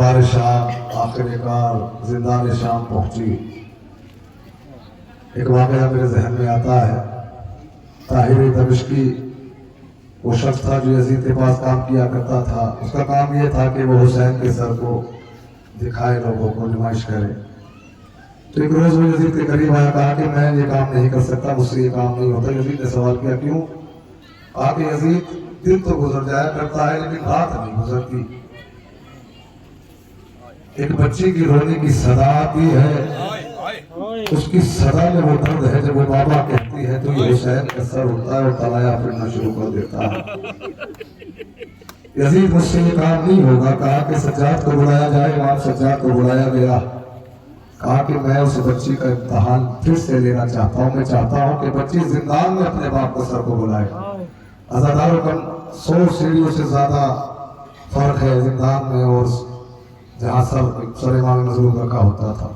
दरबार शाम आखिरकार जिंदान शाम पहुंची। एक वाकया मेरे जहन में आता है। ताहिर दमिश्की वो शख्स था जो यजीद के पास काम किया करता था। उसका काम ये था कि वो हुसैन के सर को दिखाए, लोगों को नुमाइश करे। तो एक रोज वो यजीद के करीब आया, कहा कि मैं ये काम नहीं कर सकता, मुझसे ये काम नहीं होता। यजीद ने सवाल किया क्यों? कहा कि यजीद दिन तो गुजर जाया करता है लेकिन रात नहीं गुजरती। एक बच्ची की रोने की सदा आती है, उसकी सदा में वो दर्द है जब वो बाबा कहती है तो ये हुसैन का सर उठता है और तलाया फिरना शुरू कर देता है। यजीद मुझसे ये काम नहीं होगा। कहा कि सज्जाद को बुलाया जाए। वहां सज्जाद को बुलाया गया। कहा कि मैं उस बच्ची का इम्तहान फिर से लेना चाहता हूँ। मैं चाहता हूँ कि बच्ची जिंदान में अपने बाप के सर को बुलाए। आजादारों का 100 सीढ़ियों से ज्यादा फर्क है जिंदान में और जहाँ सर इमाम मजलूम रखा होता था।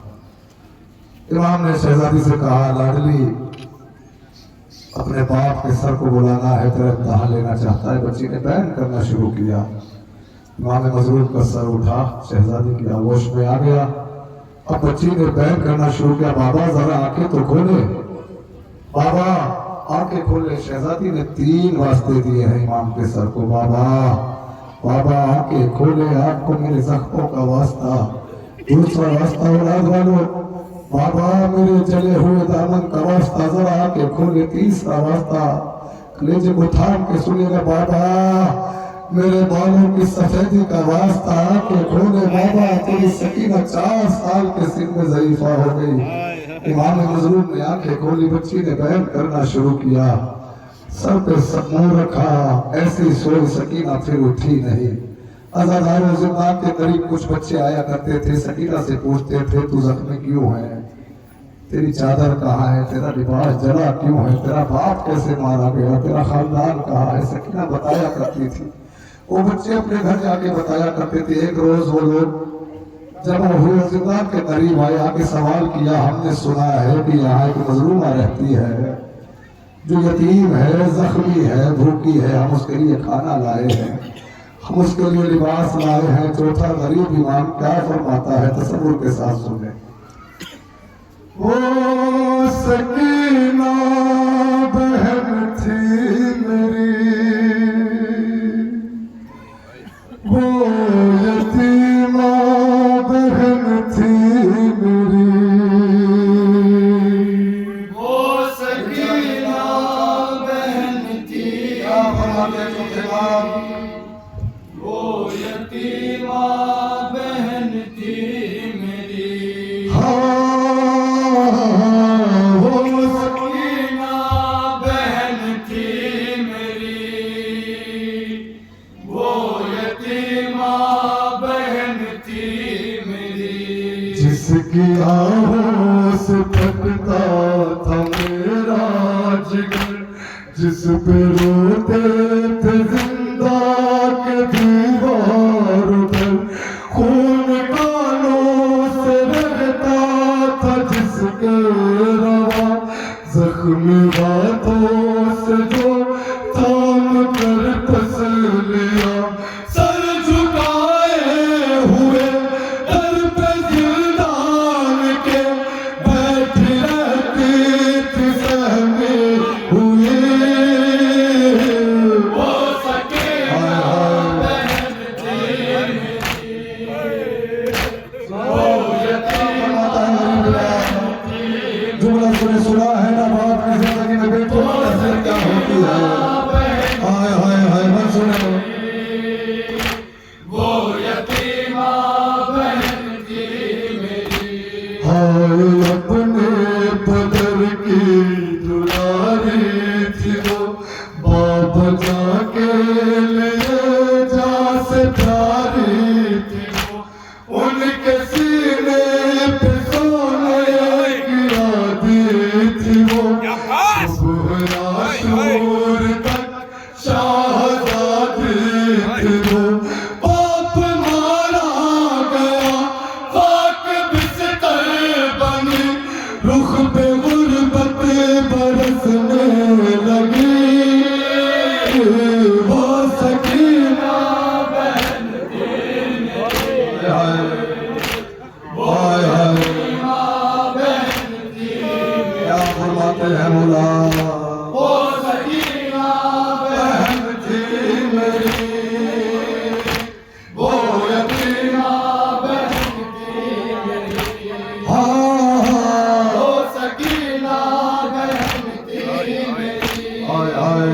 इमाम ने शहजादी से कहा, लाडली अपने बाप के सर को बुलाना है, तेरा इम्तहान लेना चाहता है। बच्ची ने बैन करना शुरू किया। इमाम मजलूम का सर उठा, शहजादी की आगोश में आ गया। अब बच्ची ने बैन करना शुरू किया, बाबा जरा आंखें तो खोले, बाबा आंखें खोले। शहजादी ने 3 वास्ते दिए हैं इमाम के सर को। बाबा बाबा आंखें खोले, आपको मेरे जख्मों का वास्ता। दूसरा वास्ता औलाद वालों, बाबा मेरे जले हुए दामन का वास्ता, जरा आंखें खोले। तीसरा वास्ता कलेजे को थाम के सुनेगा, बाबा मेरे बालों की सफेदी का वास्ता, आंखें खोले। बाबा तेरी सकीना 4 साल के सिन में ज़ईफा हो गई। इमाम मजलूम ने आंखें खोली, बच्ची ने बयान करना शुरू किया। सर पे मुंह रखा, ऐसी सोई सकीना फिर उठी नहीं। आजादारों जिंदान के करीब कुछ बच्चे आया करते थे, सकीना से पूछते थे तू जख्मी क्यों है, तेरी चादर कहाँ है, तेरा लिबास जला क्यों है, तेरा बाप कैसे मारा गया, तेरा खानदान कहाँ है। सकीना बताया करती थी। वो बच्चे अपने घर जाके बताया करते थे। एक रोज वो लोग जब हुए जिंदान के करीब आए, आके सवाल किया, हमने सुना है कि यहाँ एक मजलूमा रहती है जो यतीम है, जख्मी है, भूखी है, हम उसके लिए खाना लाए हैं, हम उसके लिए लिबास लाए हैं। चौथा गरीब इमाम क्या फरमाता है, तसव्वुर के साथ सुने। वो सकीना बहन थी मेरी, वो यतीमा बहन थी मेरी, वो सकीना बहन थी। आप हमारे वो यतीमा बहन थी मेरी। हाँ वो सकीना बहन थी मेरी, वो यतीमा बहन थी मेरी। जिसकी आहों से फटता था मेरा जिगर, जिस पे रोते थे जिंदा के दीवार पर, खून कानों से बहता था जिसके रवा, जख्मी बातों से जो थाम कर तसल्लिया, सर झुकाए हुए दर पे जिंदान के, बैठी रहती थी सहमी हुई। वो सकीना बहन हाय हाय क्या फरमाते हैं मौला वो सकीना बहन थी मेरी, वो यतीमा बहन थी मेरी, वो सकीना बहन थी मेरी, हाय हाय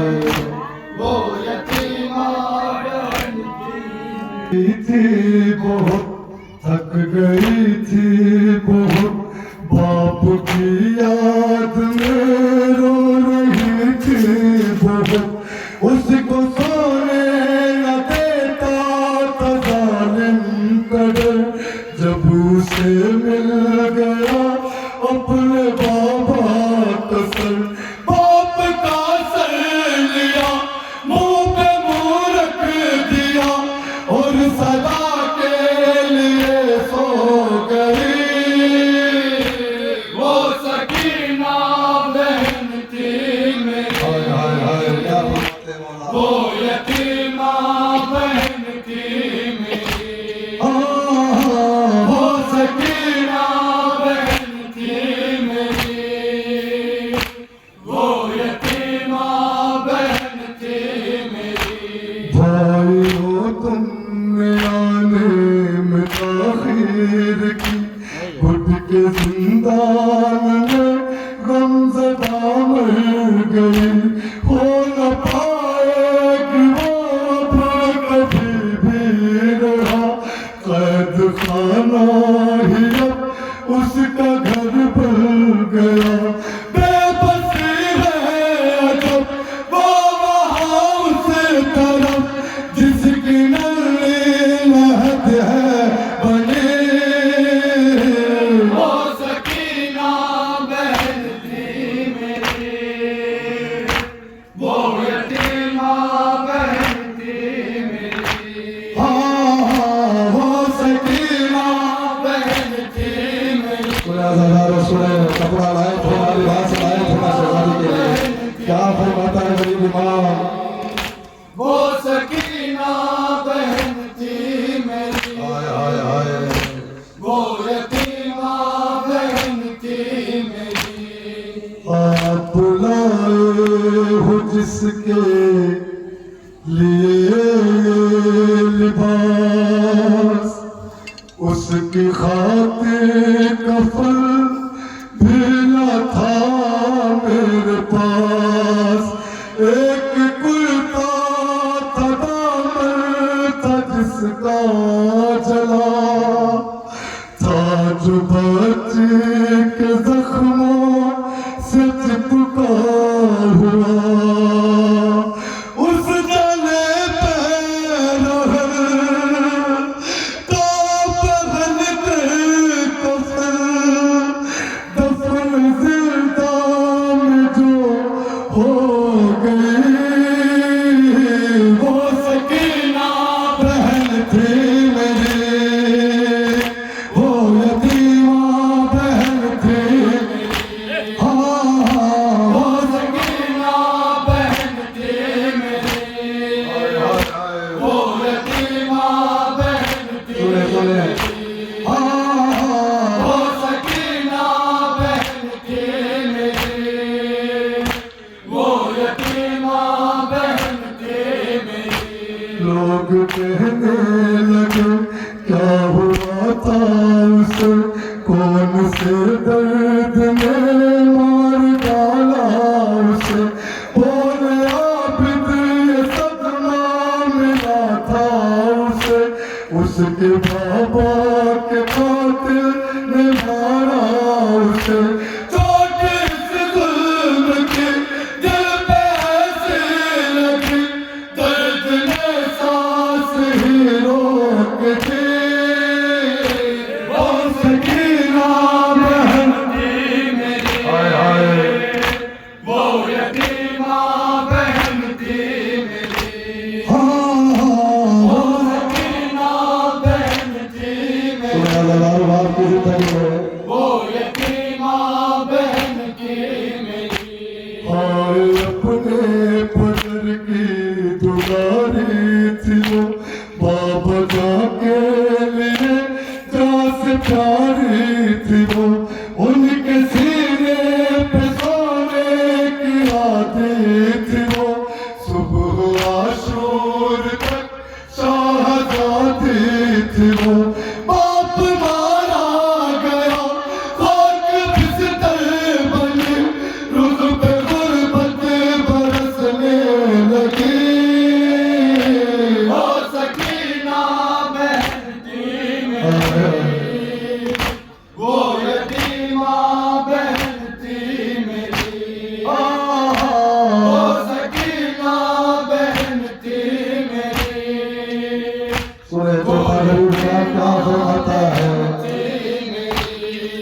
वो यतीमा बहन थी बहुत थक गई थी बहुत बाप की याद में रो रही थी बहुत उसको सोने न देता था जालिम कदर जब उसे मिल गया अपने बाबा का सर बाप का सर लिया मुंह पे मुंह रख दिया और सदा के लिए सो गई वो सकीना बहन थी मेरी, हाय हाय हाय क्या बातें मौला वो यतीमा बहन थी मेरी, वो सकीना बहन थी मेरी, वो यतीमा बहन थी मेरी। भाइयों तुमने आने में ताखीर की घुट के जिंदान में गमज़दा मर गई हो न पाएगी वो फिर कभी भी रहा कैद खाना ही अब उसका घर बन गया बेबसी है अजब वो वहाँ उस तरफ जिसकी नली लहद है बनी वो सकीना बहन थी मेरी, वो यतीमा बहन थी मेरी, हो सकीना बहन थी मेरी, कपड़ा लाए थोड़ा लिबास लाए थोड़ा शहजादी के लिए क्या फरमाता है गरीब इमाम वो सकीना बहन थी मेरी, हाय हाय हाय वो यतीमा बहन थी मेरी, आप लाए हो जिसके लिए लिबास उसकी खातिर कफन भी न था मेरे पास एक कुर्ता था दामन था जिसका जला था जो बच्चे के जख्मों से चिपका हुआ उस जले पे रहर का बदन के कफन दफन जिंदा में जो हो गई वो सकीना बहन थी मेरी वो यतीमा बहन थी वो सकीना बहन थी मेरी, वो यतीमा बहन थी मेरी, वो सकीना बहन थी मेरी, वो यतीमा बहन थी मेरी। लोग कहने लगे क्या हुआ था उसे कौन से दर्द ने मार डाला उसे बोले आबिद ये सदमा मिला था उसे उसके बाबा के कातिल ने मारा उसे चोट इस जुल्म की दिल पे ऐसी लगी दर्द ने सांस ही रोक दी वो सकीना बहन थी मेरी, हाय हाय वो यतीमा बहन थी मेरी, हाँ वो सकीना बहन थी मेरी, बाप की जिंदगी है वो यतीमा बहन की मेरी, हाय अपने पदर की दुलारी थी वो बाबा जाके लिए वो बाप मारा गया, खाक बिस्तर बने, रुख पे गुर्बत बरसने लगी। ओ सकीना बहन की मेरी, वो यतीमा बहन थी मेरी। ओ सकीना बहन थी मेरी। सुने तो महबूब क्या क्या फरमाता है,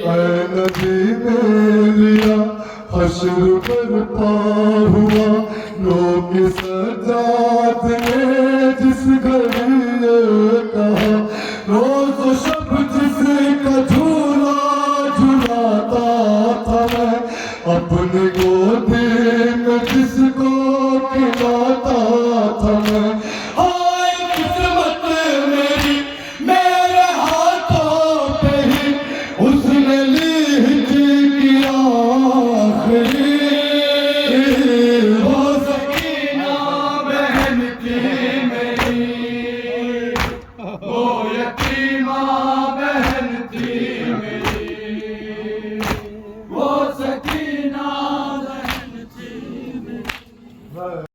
ऐ नबी मेरिया हश्र बरपा हुआ, लोग सजाद ने जिस घड़ी ये कहा, रोज शब जिसका झूला झुलाता था मैं, अपने